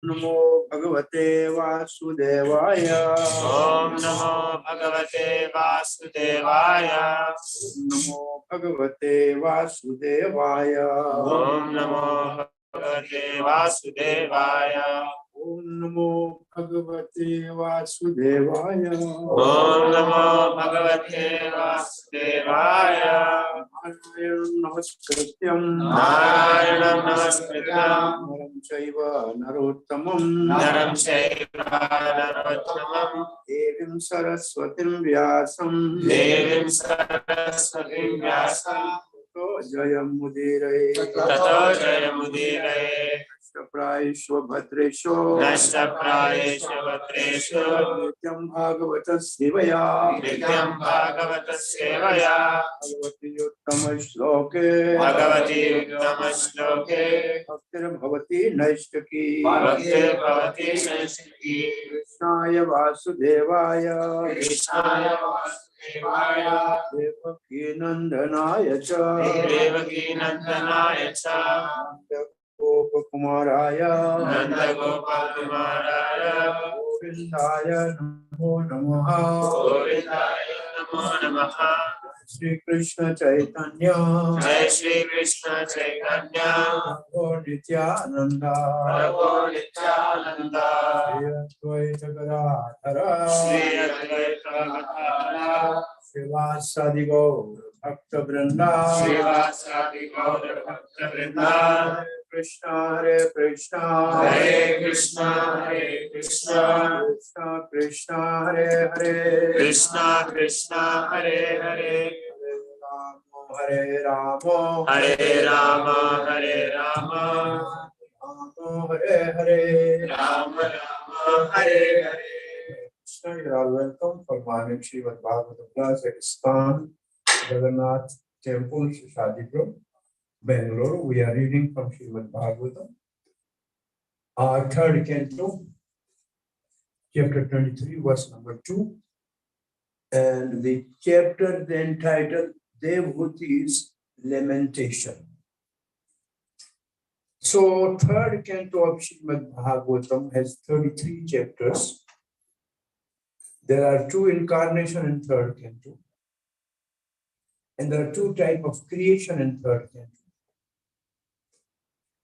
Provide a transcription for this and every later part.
नमो भगवते वासुदेवाय। ओम नमो भगवते वासुदेवाय। नमो भगवते वासुदेवाय। ओम नमो भगवते वासुदेवाय। ओम नमो भगवते वासुदेवाय। ओम नमो भगवते वासुदेवाय। नारायणं नमस्कृत्यं नारायणं नमस्कृत्यं नरं चैव नरोत्तमं नरं चैव नरोत्तमं देवीं सरस्वतीं व्यासं देवीं सरस्वतीं व्यासं ततो जयमुदीरये ततो जयमुदीरये। नष्टप्रायेषु भद्रेषु नष्टप्रायेषु भद्रेषु नित्यं भागवतस्य सेवया नित्यं भागवतस्य सेवया भगवति उत्तमश्लोके भगवति उत्तमश्लोके भक्तिर्भवति नैष्टिकी भक्तिर्भवति नैष्टिकी। कृष्णाय वासुदेवाय कृष्णाय वासुदेवाय देवकी नंदनाय च देवकी नंदनाय च गोपकुमाराय नंदगोपकुमाराय गोविंदाय नमो नमः। गोविंदाय नमो नमः। श्री कृष्ण चैतन्य जय श्री कृष्ण चैतन्य प्रभु नित्यानंद प्रभु नित्यानंद श्री अद्वैत गदाधर श्री अद्वैत गदाधर श्रीवासादि गौर भक्त वृंदा श्रीवासादि गौर भक्त वृंदा कृष्ण हरे कृष्ण हरे कृष्ण हरे कृष्ण कृष्ण कृष्ण हरे हरे कृष्ण कृष्ण हरे हरे हरे राम हरे राम हरे Ram Hare Hare Ram Ram Hare Hare. You are welcome for morning Srimad Bhagavatam class at ISKCON Jagannath Temple, Seshadripuram, Bangalore. We are reading from Srimad Bhagavatam, our third canto, chapter 23, verse number 2, and the chapter then titled Devhuti's Lamentation. So, third canto of Srimad Bhagavatam has 33 chapters. There are 2 incarnations in third canto, and there are 2 types of creation in third canto,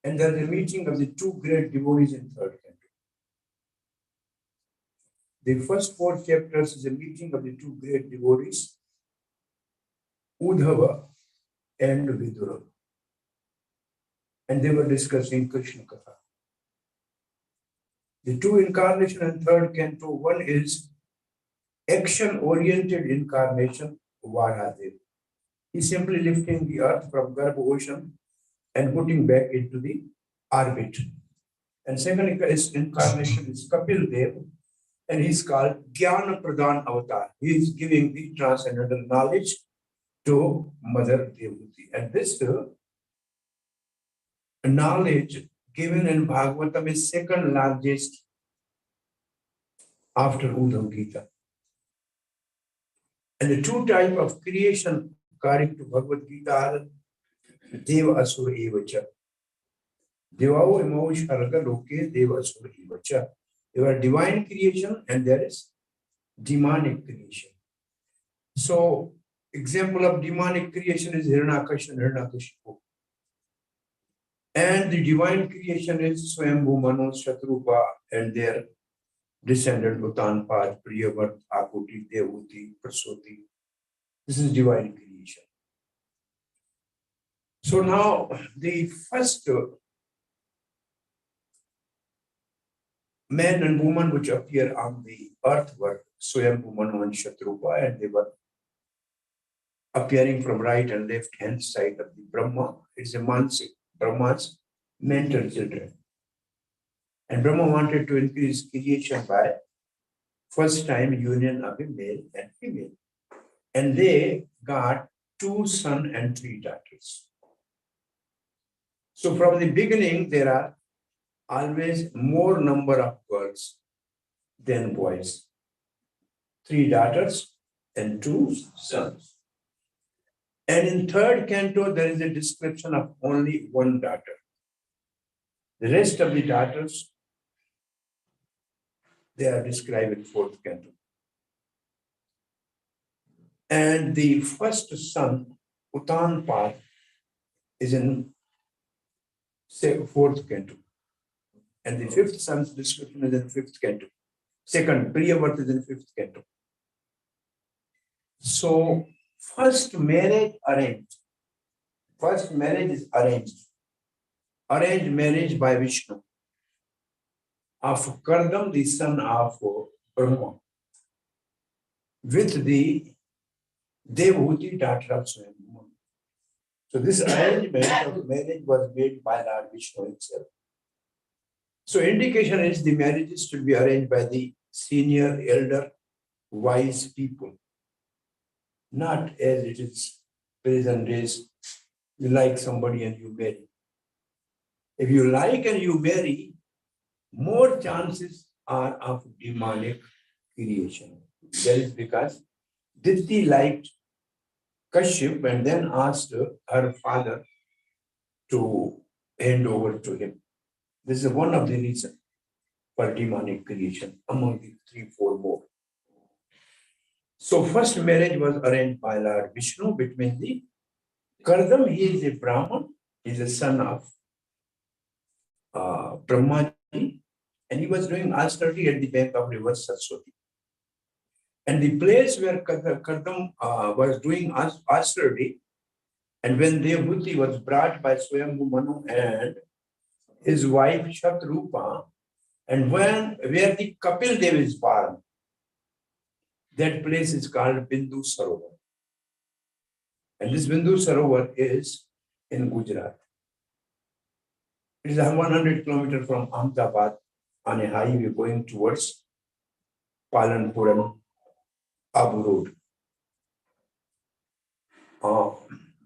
and there is a meeting of the 2 great devotees in third canto. The first 4 chapters is a meeting of the 2 great devotees, Uddhava and Vidura, and they were discussing Krishna Katha. The 2 incarnations in third canto, one is action-oriented incarnation, Varahadev. He's simply lifting the earth from Garbha ocean and putting back into the orbit. And second incarnation is Kapil Dev, and he's called Jnana Pradhan Avatar. He is giving the transcendental knowledge to Mother Devhuti. And this knowledge given in Bhagavatam is second largest after Uddhav Gita. And the 2 types of creation according to Bhagavad Gita are Deva Asura Evacha. Devao Imao Sharga Loke Deva Asura Evacha. There are divine creation and there is demonic creation. So, example of demonic creation is Hiranyakashipu and Hiranyakashipu. And the divine creation is Swayambhu, Manu, Shatrupa and their descendant Uttanpad, Priyavat, Akuti, Devhuti, Prasoti. This is divine creation. So now the first man and woman which appear on the earth were Swayambhu, Manu and Shatrupa, and they were appearing from right and left hand side of the Brahma. It's a Manasik, Brahma's mental children. And Brahma wanted to increase creation by first time union of a male and female. And they got 2 sons and 3 daughters. So from the beginning, there are always more number of girls than boys. 3 daughters and 2 sons. And in third canto, there is a description of only 1 daughter. The rest of the daughters They are described in 4th canto. And the first son, Utanpad, is in 4th canto. And the 5th son's description is in 5th canto. Second, Priyavat is in 5th canto. So, first marriage arranged. First marriage is arranged. Arranged marriage by Vishnu of Kardam, the son of Brahma, with the Devahuti, daughter of Swayambhu. So this arrangement of marriage was made by Lord Vishnu himself. So indication is the marriages should be arranged by the senior, elder, wise people, not as it is present days. You like somebody and you marry. If you like and you marry, more chances are of demonic creation. That is because Diti liked Kashyap and then asked her father to hand over to him. This is one of the reasons for demonic creation among the 3, 4 more. So first marriage was arranged by Lord Vishnu between the Kardam, he is a Brahman, he is a son of Brahmaji, and he was doing austerity at the bank of river Saraswati. And the place where Kardam was doing austerity, and when Devahuti was brought by Swayambhu Manu and his wife Shatrupa, and where the Kapil Dev is born, that place is called Bindu Sarovar. And this Bindu Sarovar is in Gujarat. It is 100 kilometers from Ahmedabad on a highway going towards Palanpuram, Abu Road.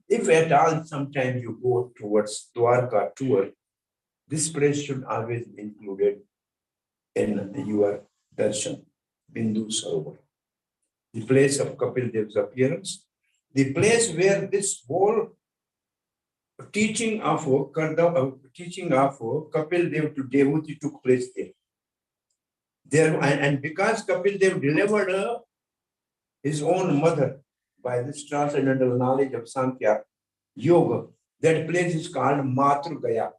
If at all sometime you go towards Dwarka tour, this place should always be included in your darshan, Bindu Sarovar. The place of Kapil Dev's appearance, the place where this whole teaching of Kapil Dev to Devahuti took place there. And because Kapil Dev delivered his own mother by this transcendental knowledge of Sankhya Yoga, that place is called Matru Gaya.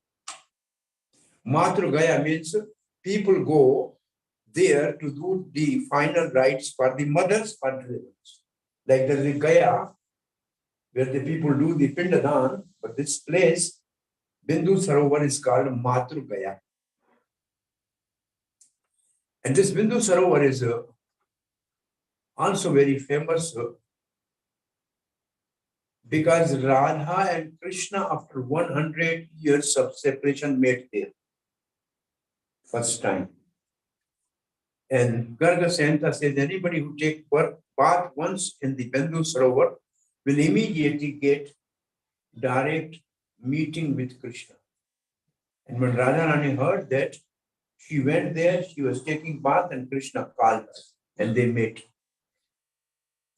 Matru Gaya means people go there to do the final rites for the mothers for deliverance. Like there is a Gaya where the people do the Pindadan, but this place, Bindu Sarovar, is called Matru Gaya. And this Bindu Sarovar is also very famous because Radha and Krishna, after 100 years of separation, met there first time. And Garga Santa says anybody who takes bath once in the Bindu Sarovar will immediately get direct meeting with Krishna. And when Radharani heard that, she went there, she was taking bath, and Krishna called her, and they met.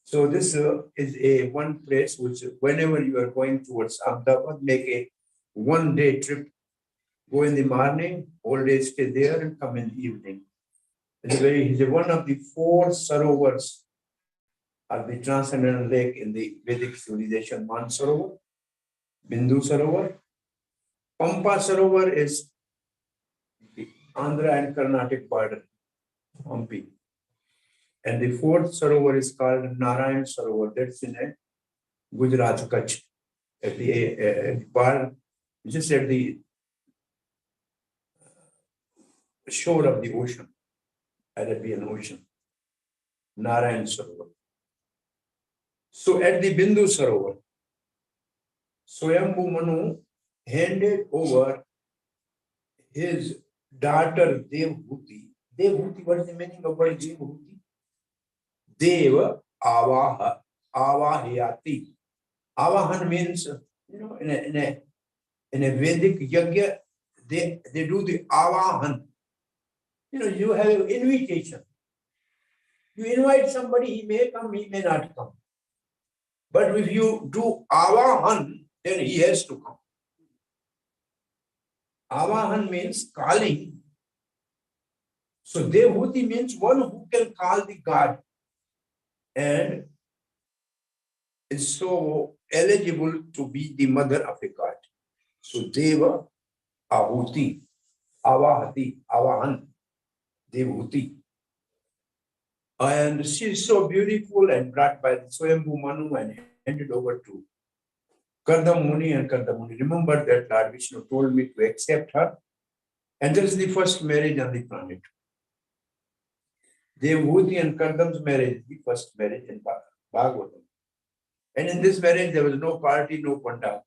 So this is a one place which whenever you are going towards Ahmedabad, make a one-day trip. Go in the morning, all day stay there, and come in the evening. It's one of the 4 sarovars of the transcendental lake in the Vedic civilization. Mansarovar, Bindu Sarovar, Pampa Sarovar is the Andhra and Karnataka border, Hampi. And the 4th Sarovar is called Narayan Sarovar. That's in Gujarat, Kutch, at the bar, just at the shore of the ocean, Arabian Ocean, Narayan Sarovar. So at the Bindu Sarovar, Swayambhu Manu handed over his daughter Devahuti. Devahuti, what is the meaning of word Devahuti? Deva Avahyati. Avahan means, in a Vedic yajna, they do the Avahan. You have an invitation. You invite somebody, he may come, he may not come. But if you do Avahan, then he has to come. Avahan means calling. So Devhuti means one who can call the god and is so eligible to be the mother of a god. So Deva Ahuti, Avahati, Avahan, Devhuti. And she is so beautiful and brought by the Swayambhu Manu and handed over to Kardam Muni and Kardam Muni. Remember that Lord Vishnu told me to accept her. And this is the first marriage on the planet. Devhuti and Kardam's marriage, the first marriage in Bhagavatam. And in this marriage, there was no party, no pandal,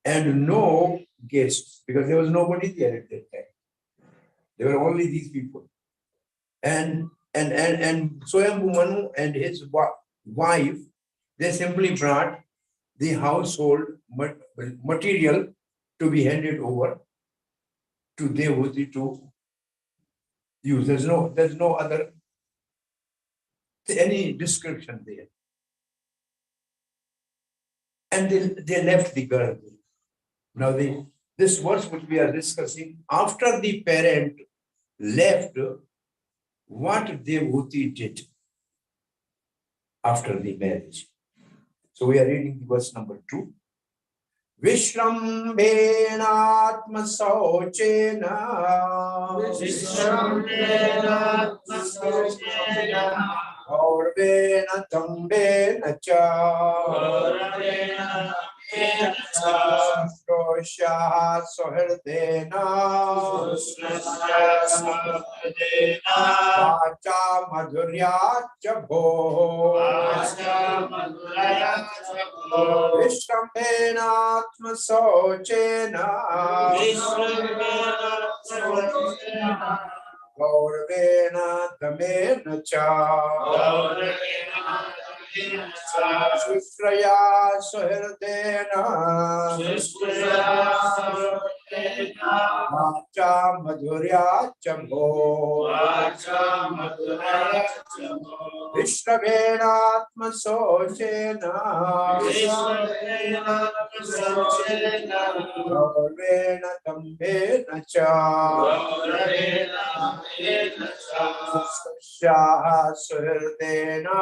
and no guests, because there was nobody there at that time. There were only these people. And Swayambhu Manu and his wife, they simply brought the household material to be handed over to Devhuti to use. There's no other any description there. And they left the girl. Now this verse which we are discussing, after the parent left, what Devhuti did after the marriage. So we are reading the verse number 2. Vishrambhenatma Sauchena Gaurvena Tambena Cha Shrosha Sohrdena Vacha Madhurya Chabho Vishrambhenatma Sauchena Gaurvena Tamena Cha Shustraya Sohrdena Vacha Madhurya Chabho Vishrambhenatma Sauchena Gaurvena Tambena Cha Shaha Suhrdena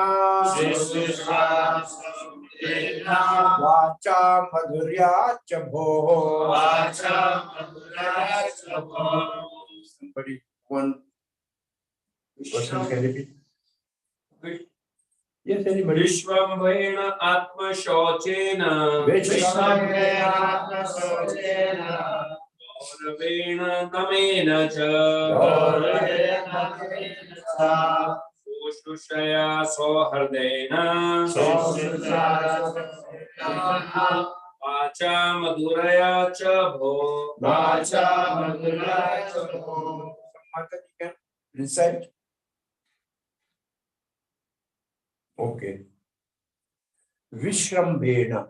Vacha Madhurya Chabho. Somebody, one person can repeat. Yes, anybody. Vishwambhena Atma Shauchena Gauravena Tamena Cha Sushushaya Sohardena Vacha Madhuraya Chabho. Samantha, you can recite. Okay. Vishrambhena.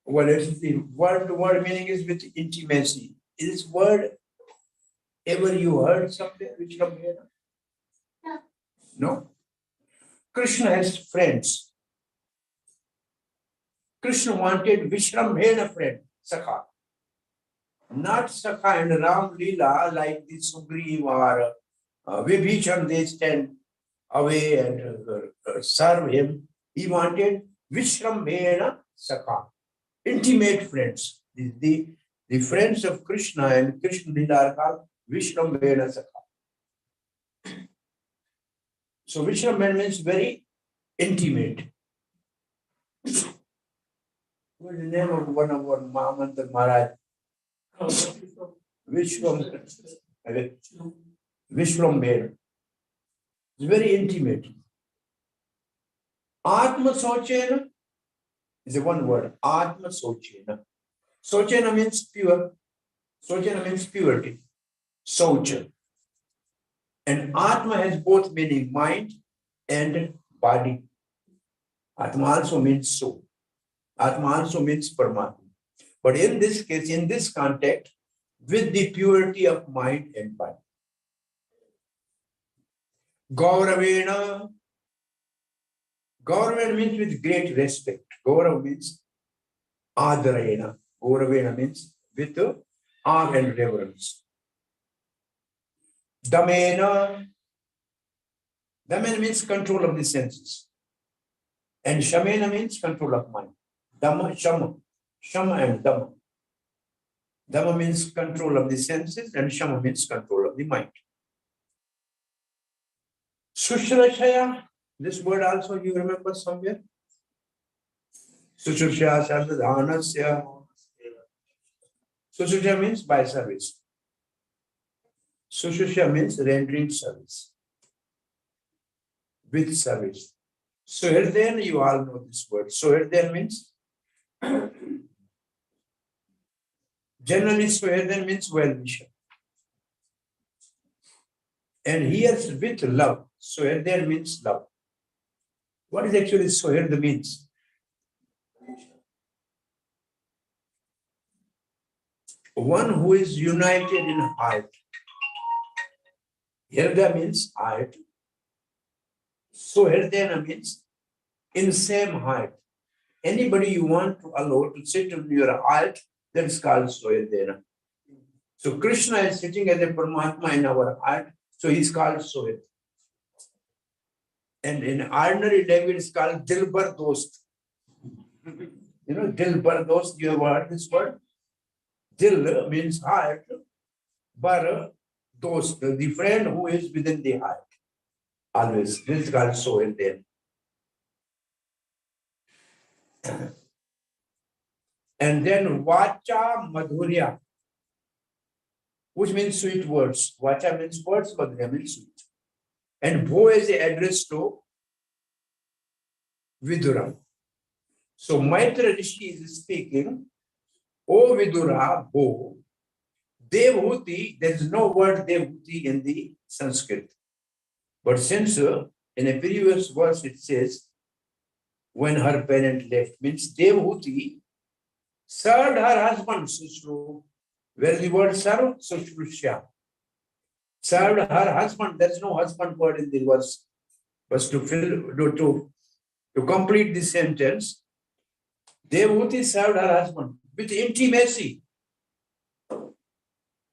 Well, it's the word meaning is with intimacy. Is this word ever you heard somewhere? Vishrambhena? No. Krishna has friends. Krishna wanted Vishrambhena friend, Sakha. Not Sakha and Ram Leela like the Sugriva or Vibhishan, they stand away and serve him. He wanted Vishrambhena Sakha, intimate friends. The friends of Krishna and Krishna Leela are called Vishrambhena Sakha. So Vishrambhena means very intimate. What is the name of one of our Mahamantra Maharaj? Vishrambhena. It's very intimate. Atma Sauchena is a one word. Atma Sauchena. Sauchena means pure. Sauchena means purity. Saucha. And Atma has both meaning, mind and body. Atma also means soul. Atma also means Paramatma. But in this case, in this context, with the purity of mind and body. Gauravena. Gauravena means with great respect. Gaurav means Adarayana. Gauravena means with awe and reverence. Damena. Damena means control of the senses. And Shamena means control of mind. Dhamma, Shama. Shama and Dhamma. Dhamma means control of the senses and Shama means control of the mind. Sushrashaya, this word also you remember somewhere? Sushrashaya, Sadhanasya. Sushrashaya means by service. Sushrashaya means rendering service. With service. Suhirden, you all know this word. Suhirden means, generally Suhirden means well-wisher. And here with love. Suhirden means love. What is actually Suhird means? One who is united in heart. Hirda means heart. Suhirdena means in same heart. Anybody you want to allow to sit in your heart, that is called Suhirdena. So Krishna is sitting as a Paramatma in our heart, so he is called Suhid. And in ordinary language, it's called Dilbar Dost. You know, Dilbar Dost, you have heard this word? Dil means heart, Bar Dost, the friend who is within the heart. Always. This is called Suhid there. And then Vacha Madhurya, which means sweet words. Vacha means words, Madhurya means sweet. And Bho is the address to Vidura. So Maitra Rishi is speaking, O Vidura, Bho, Devhuti, there is no word Devhuti in the Sanskrit. But since in a previous verse it says, when her parent left, means Devhuti served her husband, Sushru. Where is the word serve? Sushrushya. Served her husband. There is no husband word in the verse. But to complete the sentence, Devhuti served her husband with intimacy,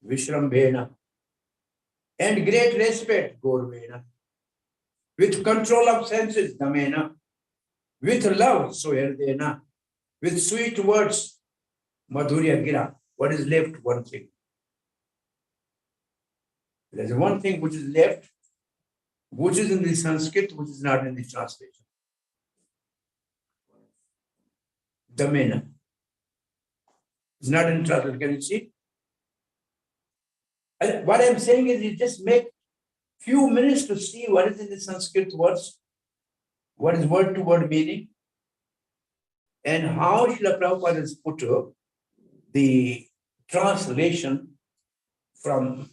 Vishrambhena, and great respect, Gorvena, with control of senses, Dhamena, with love, Suherdena, with sweet words, Madhurya Gira. What is left? One thing. There is one thing which is left, which is in the Sanskrit, which is not in the translation. Dhamena. It's not in translation. Can you see? What I'm saying is, you just make few minutes to see what is in the Sanskrit words, what is word to word meaning, and how Srila Prabhupada has put the translation from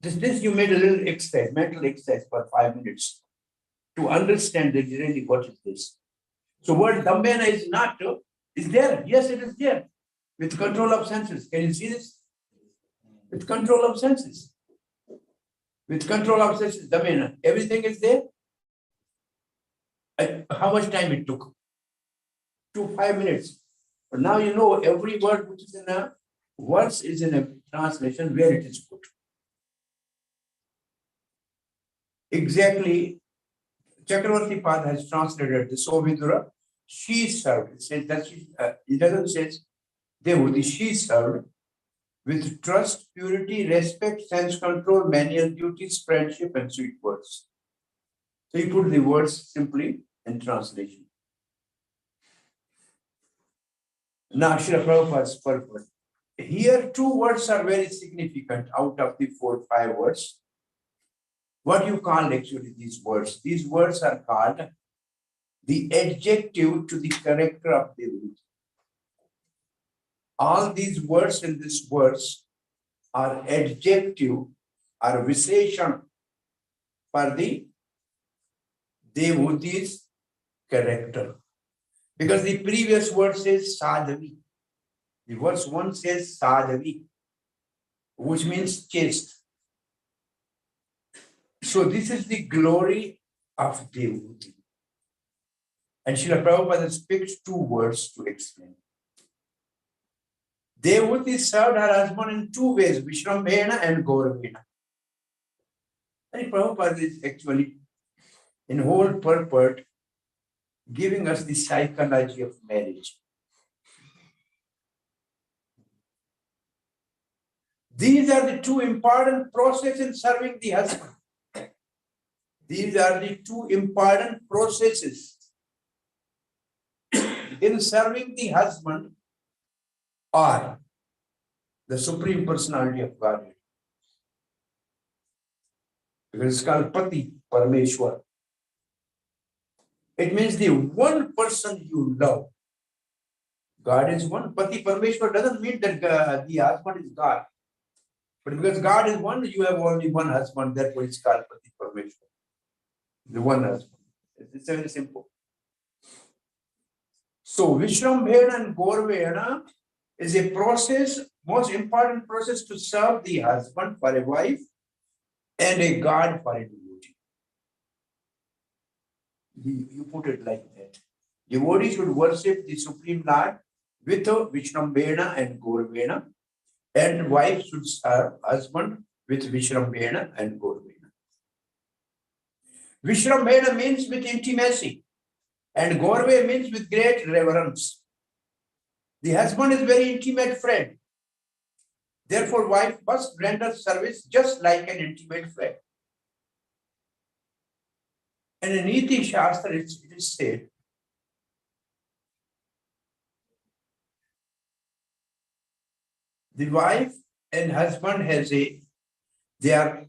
this. You made a little exercise, mental exercise for 5 minutes to understand that really what is this. So word Dhamena is not, is there? Yes, it is there. With control of senses. Can you see this? With control of senses. With control of senses, Dhamena. Everything is there. How much time it took? 5 minutes. But now you know every word which is in a verse is in a translation where it is put. Exactly, Chakravarti Pad has translated this. So Vidura, she served. It says that it doesn't say Devhuti, she served with trust, purity, respect, sense control, manual duties, friendship, and sweet words. So you put the words simply in translation. Now, Srila Prabhupada's purpose. Here, 2 words are very significant out of the 4 or 5 words. What you call actually these words? These words are called the adjective to the character of the root. All these words in this verse are adjective or visheshan for the Devhuti's character. Because the previous word says Sadhavi. The verse 1 says Sadhavi, which means chaste. So this is the glory of Devhuti. And Srila Prabhupada speaks 2 words to explain. Devhuti served her husband in 2 ways, Vishrambhena and Gauravena. And Prabhupada is actually in whole purport giving us the psychology of marriage. These are the two important processes in serving the husband. These are the two important processes in serving the husband or the Supreme Personality of Godhead. Because it's called Pati Parameshwar. It means the one person you love. God is one. Pati Parameshwar doesn't mean that the husband is God. But because God is one, you have only one husband. Therefore, it's called Pati Parameshwar. The one husband. It's very simple. So, Vishrambhena and Gaurvena is a process, most important process to serve the husband for a wife and a God for a devotee. You put it like that. Devotee should worship the Supreme Lord with Vishrambhena and Gaurvena, and wife should serve husband with Vishrambhena and Gaurvena. Vishrambhena means with intimacy, and Gaurve means with great reverence. The husband is very intimate friend. Therefore, wife must render service just like an intimate friend. And in Niti Shastra, it is said, the wife and husband they are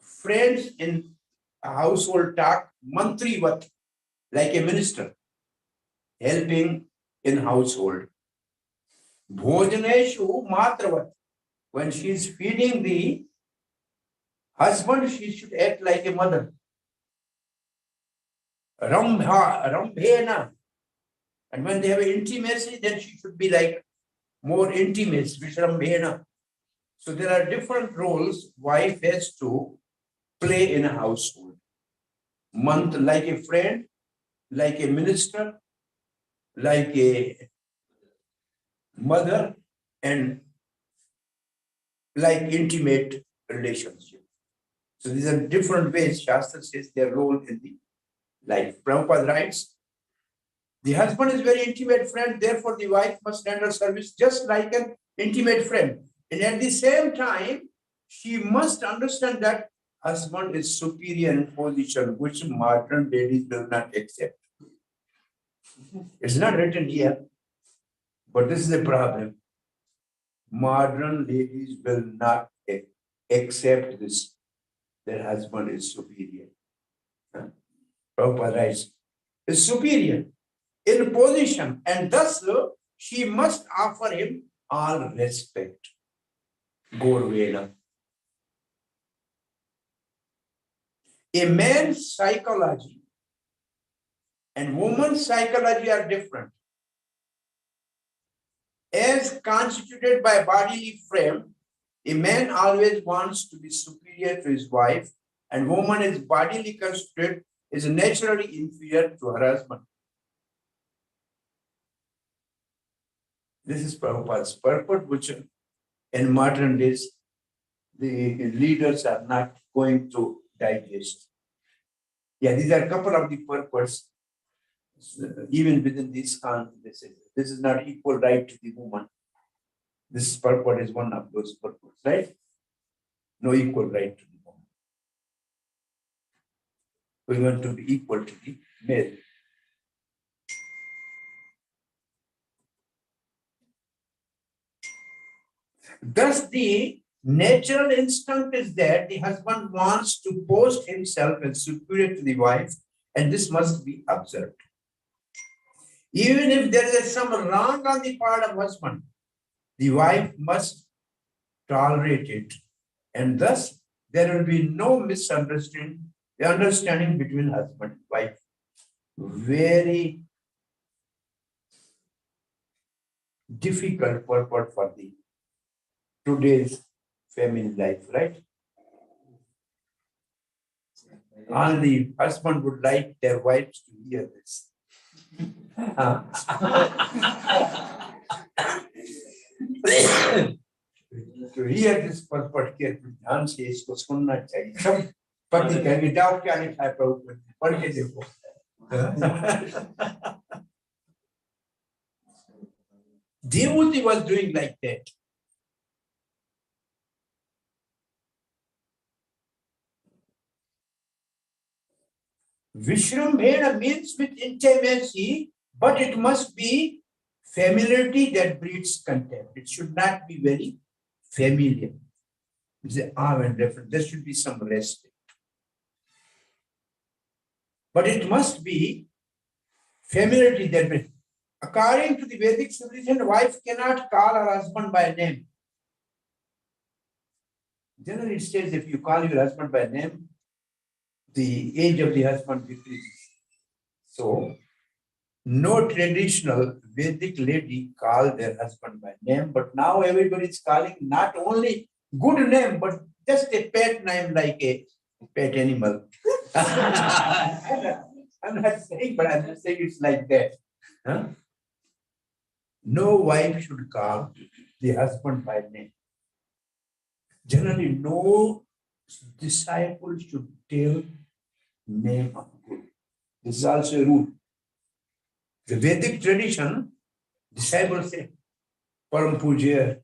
friends in a household talk, mantrivat, like a minister, helping in household. Bhojaneshu matravat, when she is feeding the husband, she should act like a mother. Rambhena, and when they have intimacy, then she should be like more intimate, Vishrambhena. So there are different roles wife has to play in a household. Month like a friend, like a minister, like a mother, and like intimate relationship. So these are different ways Shastra says their role in the life. Prabhupada writes, the husband is very intimate friend, therefore the wife must render service just like an intimate friend. And at the same time, she must understand that husband is superior in position, which modern ladies will not accept. It's not written here, but this is a problem. Modern ladies will not accept this, their husband is superior. Prabhupada writes, is superior in position, and thus she must offer him all respect. Gaurvena. A man's psychology and woman's psychology are different. As constituted by bodily frame, a man always wants to be superior to his wife, and woman is bodily constituted is naturally inferior to her husband. This is Prabhupada's purport, which in modern days, the leaders are not going to digest. Yeah, these are a couple of the purports, even within this this is not equal right to the woman. This purport is one of those purports, right? No equal right to the woman. We want to be equal to the male. Thus, the natural instinct is that the husband wants to post himself as superior to the wife, and this must be observed. Even if there is some wrong on the part of husband, the wife must tolerate it, and thus there will be no misunderstanding between husband and wife. Very difficult purport for the today's family life, right? All the husband would like their wives to hear this. To hear this purport carefully, ध्यान से इसको सुनना चाहिए. सब पति कहेंगे जाओ क्या नहीं खाए प्रभु पढ़ के देखो Devotee was doing like that. Vishrambhena means with intimacy, but it must be familiarity that breeds contempt. It should not be very familiar. There should be some respect. But it must be familiarity that breeds. According to the Vedic civilization, a wife cannot call her husband by name. Generally, it says if you call your husband by name, the age of the husband decreases. So, no traditional Vedic lady called their husband by name, but now everybody is calling not only good name, but just a pet name like a pet animal. I'm not saying, but I'm just saying it's like that. Huh? No wife should call the husband by name. Generally, no disciple should tell name of Guru. This is also a rule. The Vedic tradition, disciples say, Param Pujya,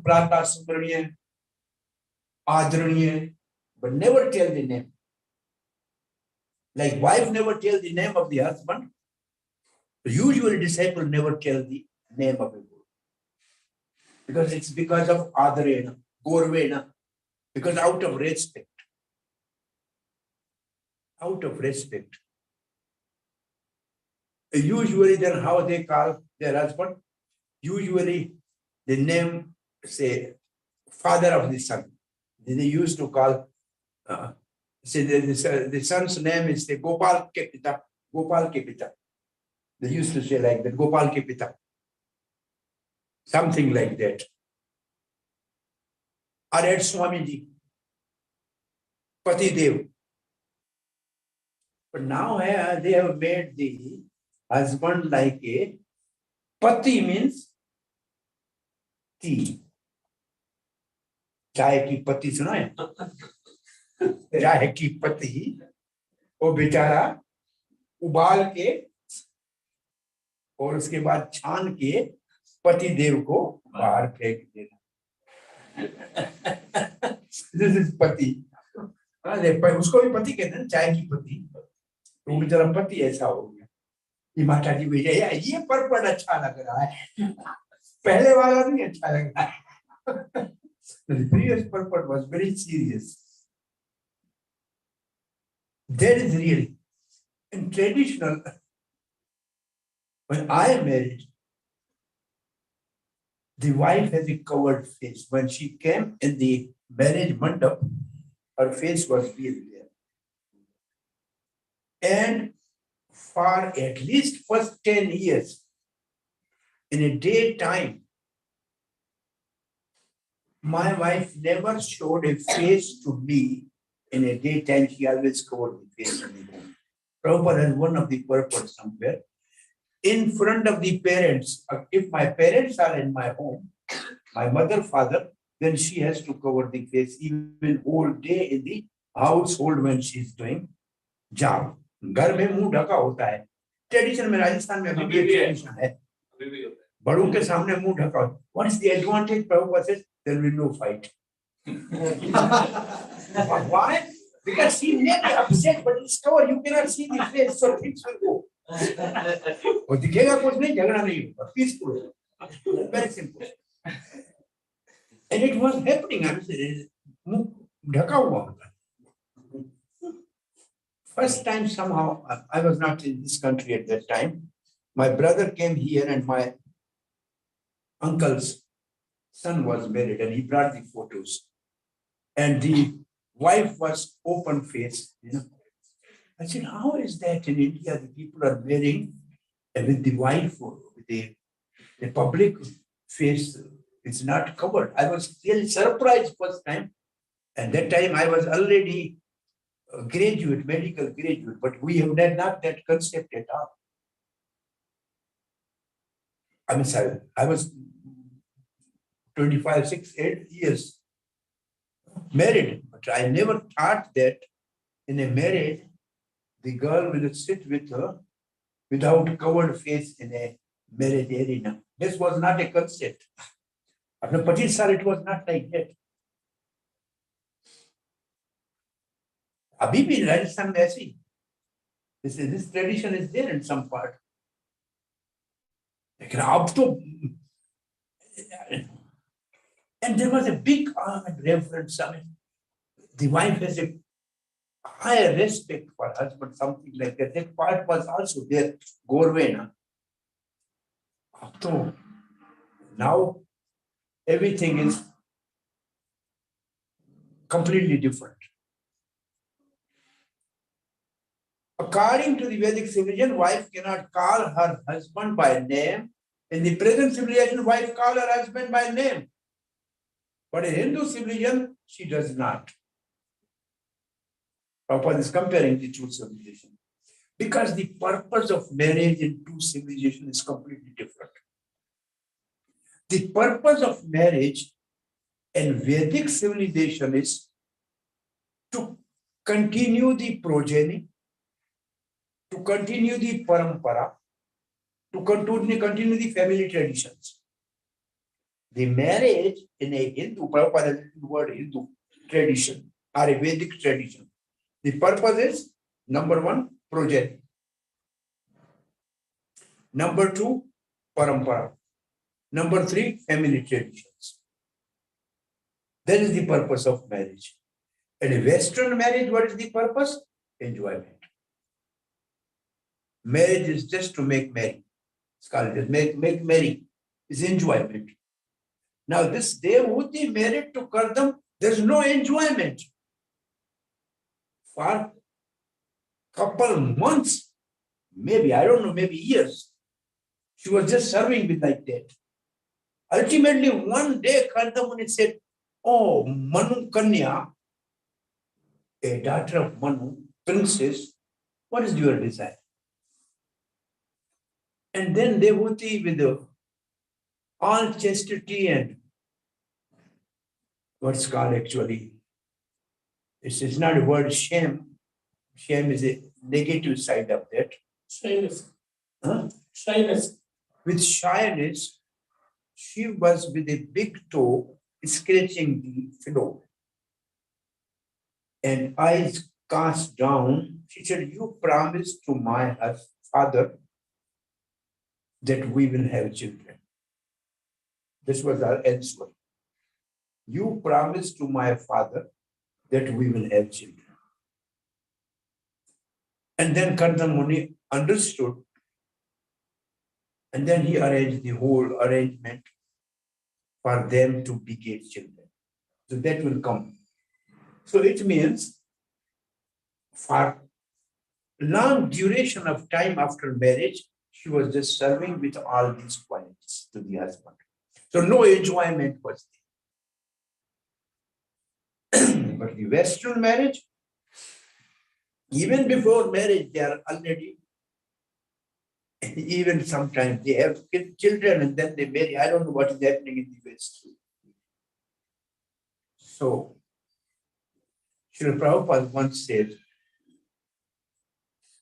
Prata Subramaniya, Adraniya, but never tell the name. Like wife never tell the name of the husband, usually disciple never tell the name of a Guru. Because it's because of Adarena, Gorvena, because out of respect. Out of respect. Usually then how they call their husband? Usually the name, say, father of the son. They used to call, say the son's name is the Gopal ke Pita, Gopal ke Pita. They used to say like that, Gopal ke Pita. Something like that. Or at Swamiji, Pati Dev. But now they have made the husband like a Pati means tea. चाय की पत्ती सुना है चाय की पत्ती वो बेचारा उबाल के और उसके बाद छान के पति देव को बाहर फेंक देना दिस इज पति उसको भी पति कहते हैं चाय की पत्ती तो बेचारा पति ऐसा हो गया ये माता जी भैया ये पर्पट अच्छा लग रहा है पहले वाला नहीं अच्छा लग रहा है The previous purport was very serious. That is really in traditional. When I am married, the wife has a covered face. When she came in the marriage mandap, her face was real there. And for at least first 10 years, in a daytime, my wife never showed a face to me in a daytime. She always covered the face in the home. Prabhupada has one of the purpose somewhere. In front of the parents, if my parents are in my home, my mother, father, then she has to cover the face even whole day in the household when she is doing job. घर में मुंह ढका होता है. Tradition में राजस्थान में अभी भी tradition है. बड़ों के सामने मुंह ढका होता है. What is the advantage? Prabhupada says, there will be no fight. Why? Because she may be upset, but in store you cannot see the face, so things will go. और दिखेगा कुछ नहीं, झगड़ा नहीं होगा, peaceful. Very simple. And it was happening. मुंह ढका हुआ होता. First time somehow, I was not in this country at that time. My brother came here and my uncle's son was married and he brought the photos. And the wife was open faced, you know. I said, how is that in India? The people are marrying and with the wife, with the public face is not covered. I was really surprised first time. And that time I was already a graduate, medical graduate, but we have not that concept at all. I mean, sorry, I was 25, 6, 8 years married. But I never thought that in a marriage, the girl will sit with her without covered face in a marriage arena. This was not a concept. After Patil sir, it was not like that. अभी भी राजस्थान में ऐसी this tradition is there in some part. लेकिन अब तो and there was a big reverence. I mean, the wife has a higher respect for husband, something like that. That part was also there. Gorvena. So now everything is completely different. According to the Vedic civilization, wife cannot call her husband by name. In the present civilization, wife call her husband by name. But in Hindu civilization, she does not. Prabhupada is comparing the two civilizations. Because the purpose of marriage in two civilizations is completely different. The purpose of marriage in Vedic civilization is to continue the progeny, to continue the parampara, to continue the family traditions. The marriage in a Hindu, Prabhupada uses the word Hindu tradition or a Vedic tradition. The purpose is, number one, progeny. Number two, parampara. Number three, family traditions. That is the purpose of marriage. In a Western marriage, what is the purpose? Enjoyment. Marriage is just to make merry. It's called make merry. It's enjoyment. Now this Devahuti married to Kardam, there's no enjoyment. For couple months, maybe, I don't know, maybe years, she was just serving with like that. Ultimately, one day Kardamuni said, "Oh, Manu Kanya, a daughter of Manu, princess, what is your desire?" And then Devahuti, with all chastity and what's called actually, it's not a word shame. Shame is a negative side of that. Shyness. Huh? Shyness. With shyness, she was with a big toe scratching the floor. And eyes cast down, she said, "You promised to my father that we will have children." This was our answer. "You promised to my father that we will have children." And then Kardam Muni understood. And then he arranged the whole arrangement for them to beget children. So that will come. So it means for long duration of time after marriage, she was just serving with all these qualities to the husband. So no enjoyment was there. But the Western marriage, even before marriage, they are already, even sometimes they have children and then they marry. I don't know what is happening in the West. So, Srila Prabhupada once said,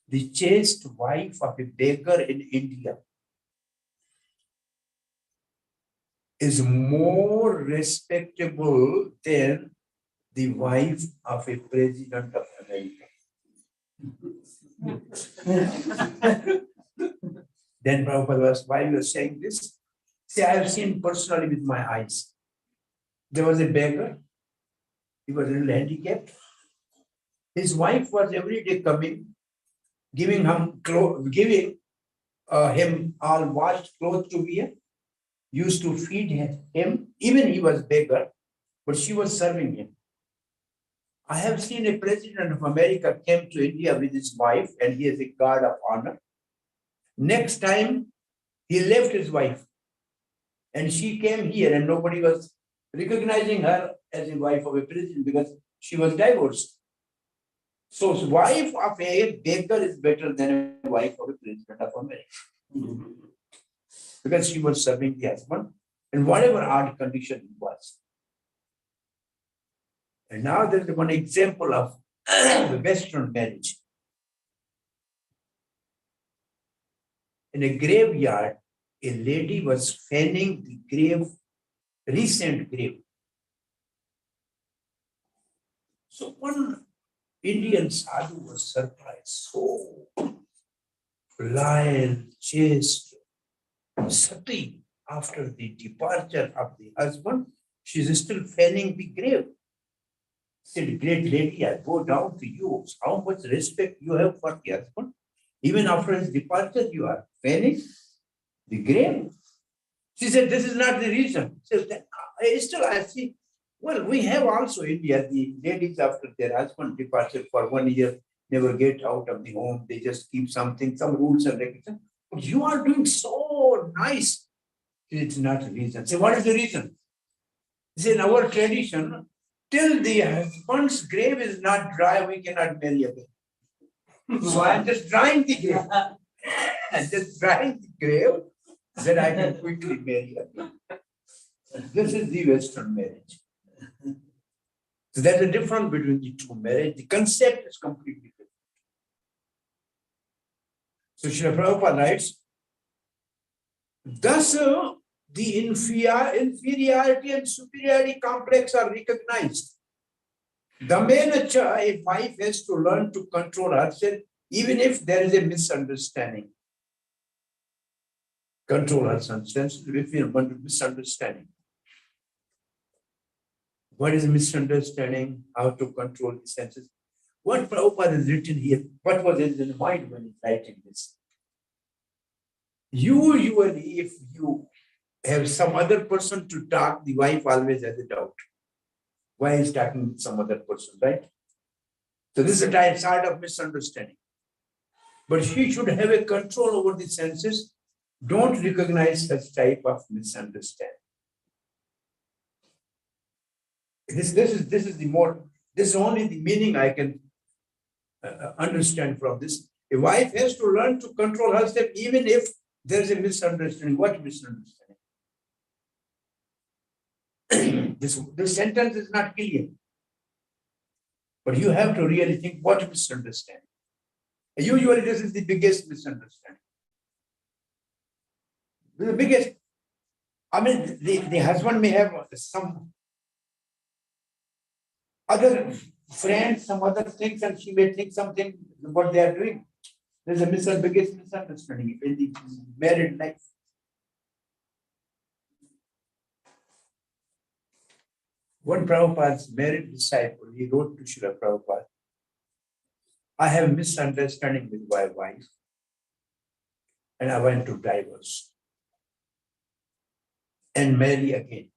the chaste wife of a beggar in India is more respectable than the wife of a president of America. Then Prabhupada was, why you are saying this? See, I have seen personally with my eyes. There was a beggar. He was a little handicapped. His wife was every day coming, giving him all washed clothes to wear, used to feed him, even he was beggar, but she was serving him. I have seen a president of America came to India with his wife and he is a guard of honor. Next time, he left his wife and she came here and nobody was recognizing her as a wife of a president because she was divorced. So, wife of a beggar is better than a wife of a president of America. Because she was serving the husband in whatever odd condition it was. And now there is one example of the Western marriage. In a graveyard, a lady was fanning the recent grave. So one Indian sadhu was surprised. So loyal, chaste, sati, after the departure of the husband, she is still fanning the grave. Said, great lady, I go down to you. How much respect you have for the husband? Even after his departure, you are fanning the grave. She said, this is not the reason. So still I see, well, we have also India, the ladies after their husband departure for 1 year, never get out of the home. They just keep something, some rules and regulations. But you are doing so nice. It's not the reason. So what is the reason? It's in our tradition, till the husband's grave is not dry, we cannot marry again. So I'm just drying the grave. I'm just drying the grave, then I can quickly marry again. This is the Western marriage. So there's a difference between the two marriages. The concept is completely different. So Srila Prabhupada writes, thus the inferiority and superiority complex are recognized. Damenacha, a wife has to learn to control herself, even if there is a misunderstanding. Control her senses if you want to misunderstanding. What is misunderstanding? How to control the senses? What Prabhupada has written here, what was in his mind when he's writing this? Usually, if you have some other person to talk, the wife always has a doubt. Why is talking with some other person, right? So this is a sort of misunderstanding. But she should have a control over the senses. Don't recognize such type of misunderstanding. This is only the meaning I can understand from this. A wife has to learn to control herself even if there is a misunderstanding. What misunderstanding? This sentence is not clear. But you have to really think what misunderstanding. Usually this is the biggest misunderstanding. The biggest, I mean, the husband may have some other friends, some other things, and she may think something what they are doing. There's a biggest misunderstanding in the married life. One Prabhupada's married disciple, he wrote to Srila Prabhupada, I have a misunderstanding with my wife, and I want to divorce and marry again.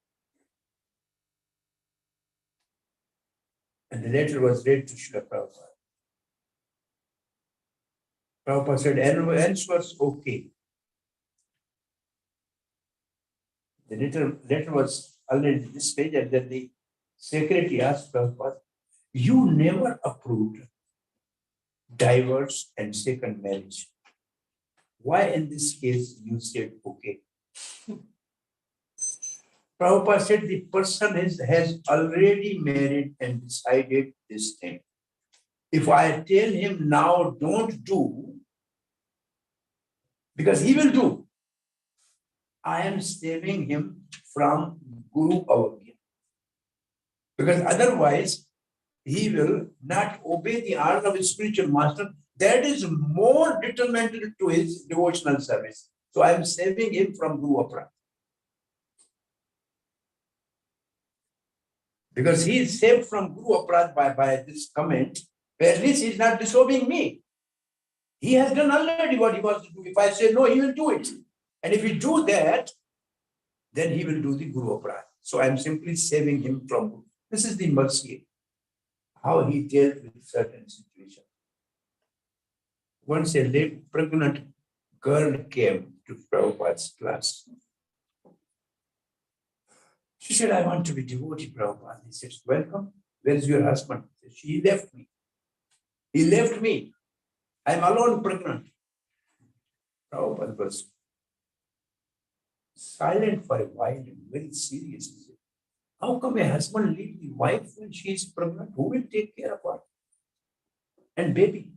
And the letter was read to Srila Prabhupada. Prabhupada said, answer was okay. The letter was already this page, and then the secretary asked Prabhupada, you never approved divorce and second marriage. Why in this case you said okay? Prabhupada said the person has already married and decided this thing. If I tell him now don't do, because he will do, I am saving him from Guru Avagya. Because otherwise, he will not obey the order of his spiritual master. That is more detrimental to his devotional service. So I am saving him from Guru Aparadha. Because he is saved from Guru Aparadha by this comment, where at least he is not disobeying me. He has done already what he wants to do. If I say no, he will do it. And if he do that, then he will do the Guru Aparadha. So I am simply saving him from Guru. This is the mercy, how he dealt with certain situations. Once a late pregnant girl came to Prabhupada's class. She said, I want to be devotee, Prabhupada. He said, welcome. Where is your husband? He left me. He left me. I am alone pregnant. Prabhupada was silent for a while and very serious. How come a husband leave the wife when she is pregnant? Who will take care of her? And baby.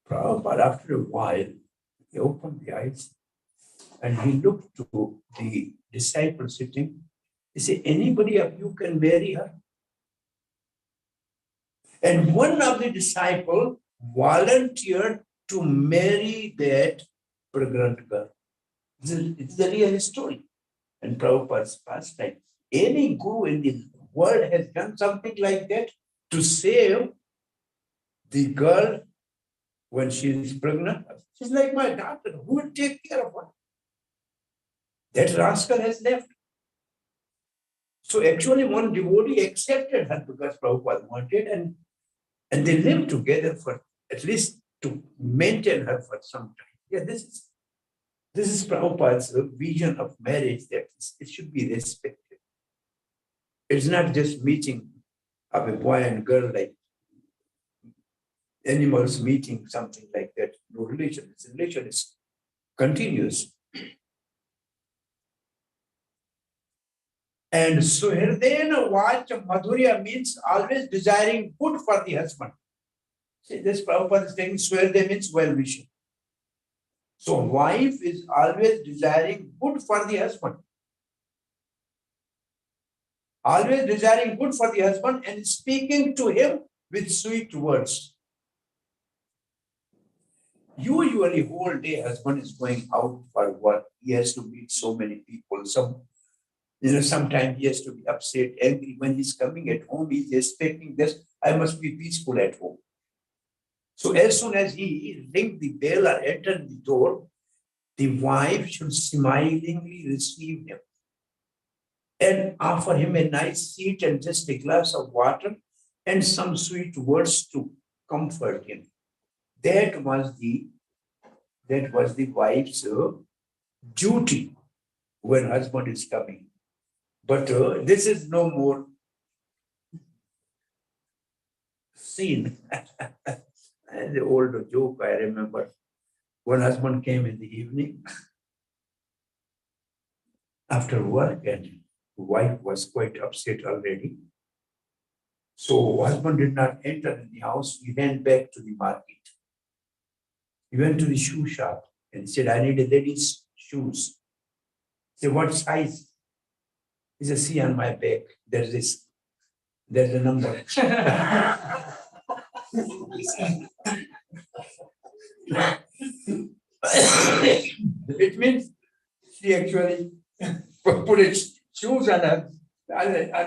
Prabhupada, after a while, he opened the eyes and he looked to the disciple sitting. He said, anybody of you can marry her? And one of the disciples volunteered to marry that pregnant girl. It's a real story. And Prabhupada's pastime. Any guru in the world has done something like that to save the girl when she is pregnant. She's like my daughter. Who will take care of her? That rascal has left. So actually one devotee accepted her because Prabhupada wanted, and they lived together for at least to maintain her for some time. Yeah, this is Prabhupada's vision of marriage, that it should be respected. It's not just meeting of a boy and girl like animals meeting, something like that. No relation. This relation is continuous. And so Hridayana Vacha Madhurya means always desiring good for the husband. See, this Prabhupada is saying Swerde means well-wishing. So wife is always desiring good for the husband. Always desiring good for the husband and speaking to him with sweet words. Usually whole day husband is going out for work. He has to meet so many people. Sometimes he has to be upset, angry. When he's coming at home, he's expecting this. I must be peaceful at home. So as soon as he rings the bell or enters the door, the wife should smilingly receive him and offer him a nice seat and just a glass of water and some sweet words to comfort him. That was the wife's duty when husband is coming. But this is no more seen. The old joke I remember. One husband came in the evening after work, and the wife was quite upset already. So husband did not enter in the house. He went back to the market. He went to the shoe shop and said, I need a lady's shoes. He said, what size? He said, see on my back, there's a number. It means she actually put his shoes on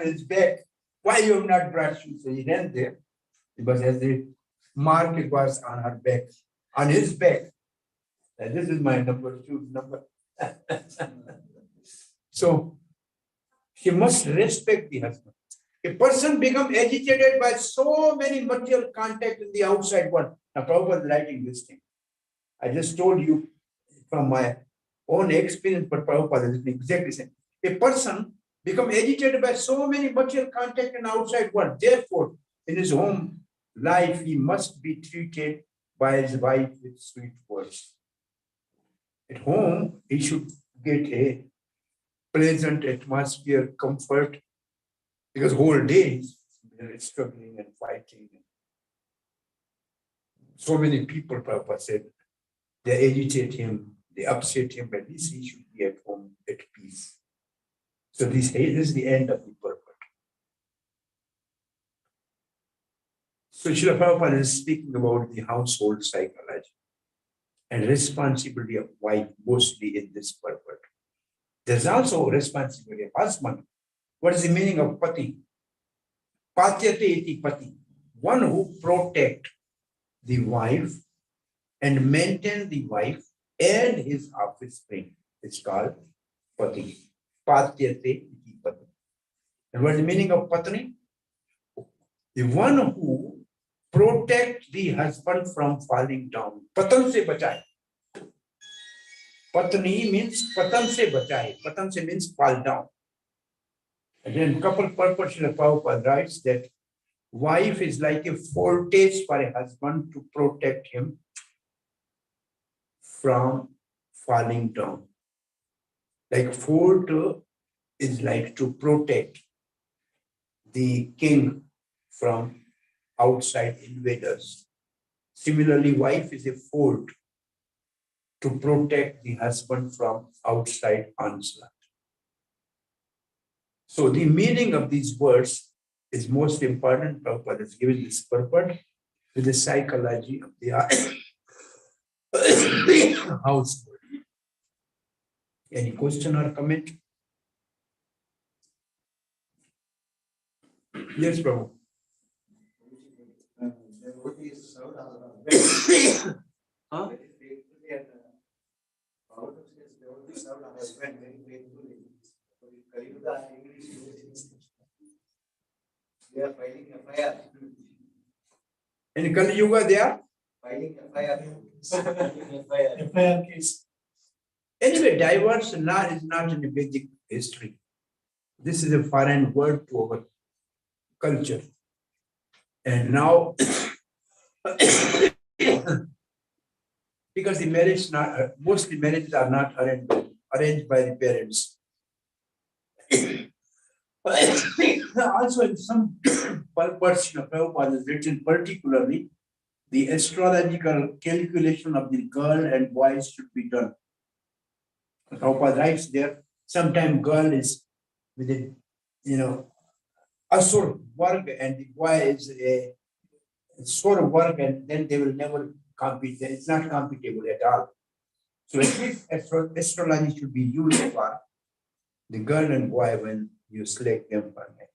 his back. Why you have not brought shoes? So he ran there because as the mark was on her back, on his back. And this is my number, shoes number. So she must respect the husband. A person becomes agitated by so many material contact in the outside world. Now, Prabhupada is writing this thing. I just told you from my own experience, but Prabhupada is exactly the same. A person becomes agitated by so many material contact in the outside world. Therefore, in his home life, he must be treated by his wife with sweet words. At home, he should get a pleasant atmosphere, comfort, because whole day he's struggling and fighting. So many people, Prabhupada said, they agitate him, they upset him, but at least he should be at home at peace. So this is the end of the purport. So Srila Prabhupada is speaking about the household psychology and responsibility of wife mostly in this purport. There's also responsibility of husband. What is the meaning of pati? Patyate iti pati. One who protect the wife and maintain the wife and his offspring is called pati. Patyate iti pati. And what is the meaning of patni? The one who protect the husband from falling down. Patan se bachaye. Patni means patan se bachaye. Patan se means fall down. And then couple purpose Srila Prabhupada writes that wife is like a fortress for a husband to protect him from falling down. Like fort is like to protect the king from outside invaders. Similarly, wife is a fort to protect the husband from outside onslaught. So the meaning of these words is most important. Prabhupada has given this purport to the psychology of the household. Any question or comment? Yes, Prabhu. Huh? They are filing FIR. In Kali Yuga, they are Filing FIR. FIR case. anyway. Divorce is not in the Vedic history. This is a foreign word to our culture, and now because the marriage mostly marriages are not arranged by the parents. Also, in some purpose, Prabhupada has written particularly the astrological calculation of the girl and boys should be done. Prabhupada writes there, sometimes girl is with a, asur work and the boy is a sort of work, and then they will never compete. It's not compatible at all. So at least astrology should be used for the girl and boy when you select them for marriage.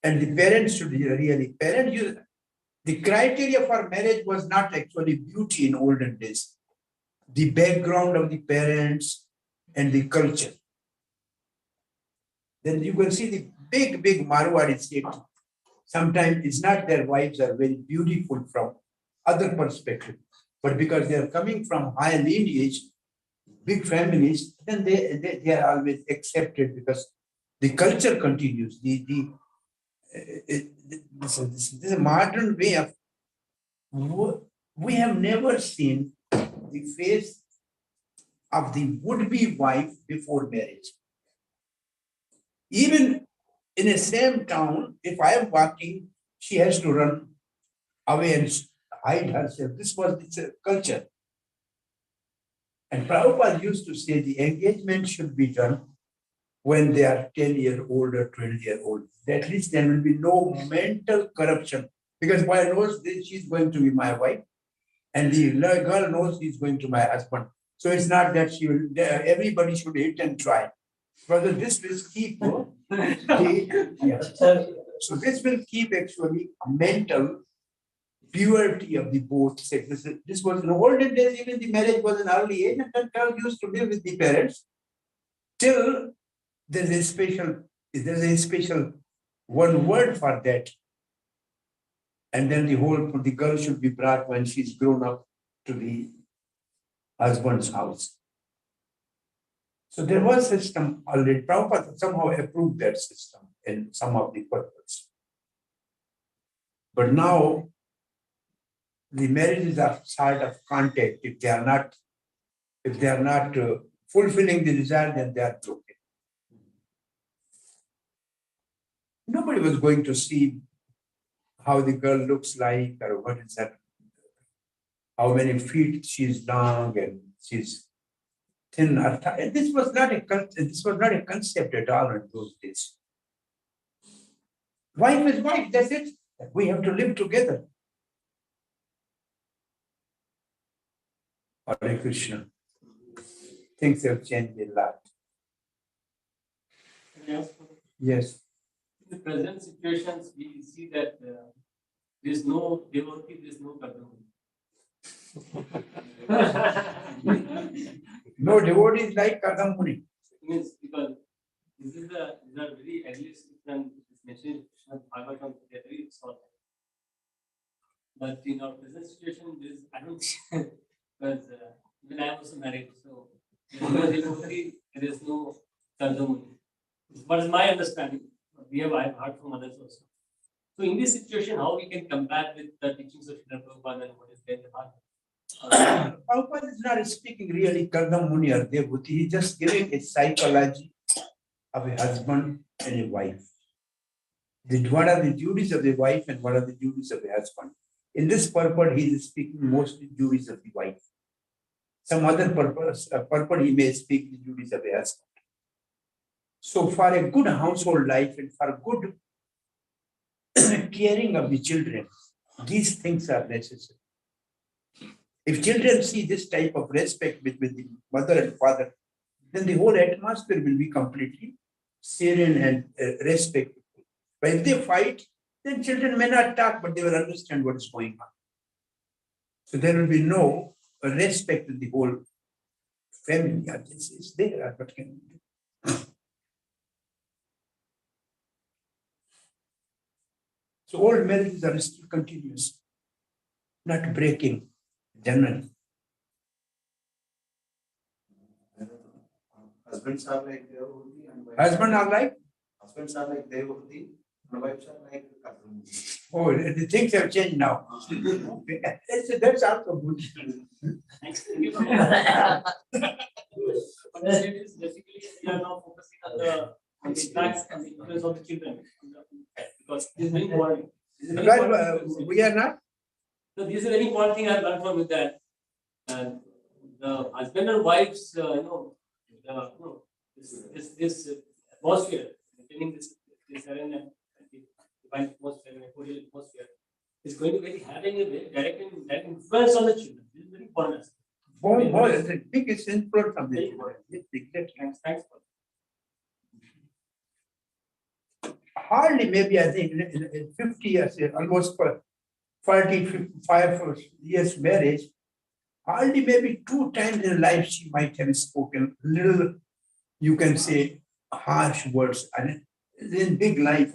And the parents should really, the criteria for marriage was not actually beauty in olden days. The background of the parents and the culture. Then you can see the big Marwari state. Sometimes it's not their wives are very beautiful from other perspective, but because they are coming from high lineage, big families, then they are always accepted because the culture continues. This is a modern way of, we have never seen the face of the would-be wife before marriage. Even in the same town, if I am walking, she has to run away and hide herself. This was the culture. And Prabhupada used to say the engagement should be done when they are 10-year-old or 20-year-old. At least there will be no mental corruption. Because boy knows that she's going to be my wife, and the girl knows he's going to my husband. So it's not that she will, everybody should hit and try. Brother, this will keep, so this will keep actually mental purity of the both sexes. This was in olden days, even the marriage was an early age, and that girl used to live with the parents till there's a special one word for that. And then the girl should be brought when she's grown up to the husband's house. So there was a system already. Prabhupada somehow approved that system in some of the purpose. But now the marriages are sort of contact. If they are not fulfilling the desire, then they are broken. Nobody was going to see how the girl looks like, or what is that, how many feet she's long and she's thin. This was not a concept at all in those days. Wife is wife, that's it. We have to live together. Hare Krishna. Things have changed a lot. Yes. In the present situations, we see that there is no devotee, there is no Kadam. No devotees like Kadam Muni. Means because these are very idealistic and message Bhagavatam, they are very short. But in our present situation, I don't because when I am also married, so there is no Kadam. What is my understanding? I have heard from others also. So in this situation, how we can compare with the teachings of Srila Prabhupada and what is there in the Bhagavad? Prabhupada is not speaking really Kadam Muni or Devoti. He just giving a psychology of a husband and a wife. What are the duties of the wife and what are the duties of the husband? In this purport, he is speaking mostly duties of the wife. Some other purport he may speak the duties of the husband. So for a good household life and for good caring of the children, these things are necessary. If children see this type of respect between the mother and father, then the whole atmosphere will be completely serene and respectful. But if they fight, then children may not talk, but they will understand what is going on. So there will be no respect in the whole family. This is there, but can we do? So old marriages are still continuous, not breaking generally. Husbands are like Devurti and Husbands are like? Husbands are like Devurti and wives are like Kathmandu. Oh, the things have changed now. Okay. That's also good. Next thing you know, what I said is basically we are now focusing on the impacts and the influence of the children because this is very important. This is very But important. we are not. So this is a very important thing I've learned from with that. And the husband and wives, this atmosphere, maintaining this serene and divine atmosphere, and cordial atmosphere, is going to be having a very direct influence on the children. This is very important. More, the biggest influence of the Very children. important. Thanks for Hardly, maybe I think in 50 years, almost 40, 55 years marriage, hardly maybe 2 times in life she might have spoken little, you can say, harsh words. And in big life,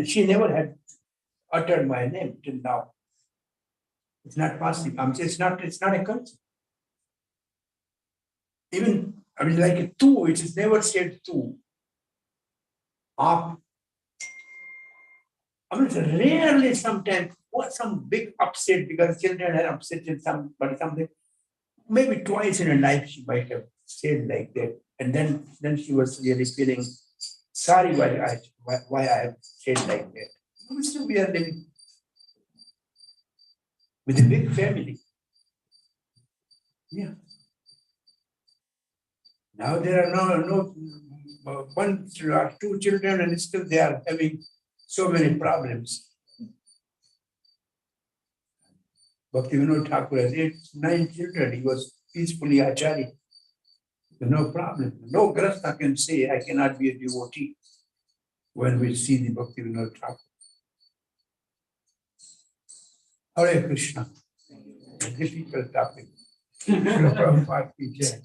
she never had uttered my name till now. It's not possible. I'm saying it's not a culture. Even, I mean, like a tu, it is never said tu. I mean, rarely sometimes some big upset because children are upset in something. Maybe twice in her life she might have said like that, and then she was really feeling sorry why I have said like that. So we are living with a big family. Yeah. Now there are no one or 2 children, and still they are having so many problems. Bhaktivinoda Thakur has 8, 9 children. He was peacefully Acharya. No problem. No Grasta can say, I cannot be a devotee when we see the Bhaktivinoda Thakur. Hare Krishna. A difficult topic. Prabhupada ki jai.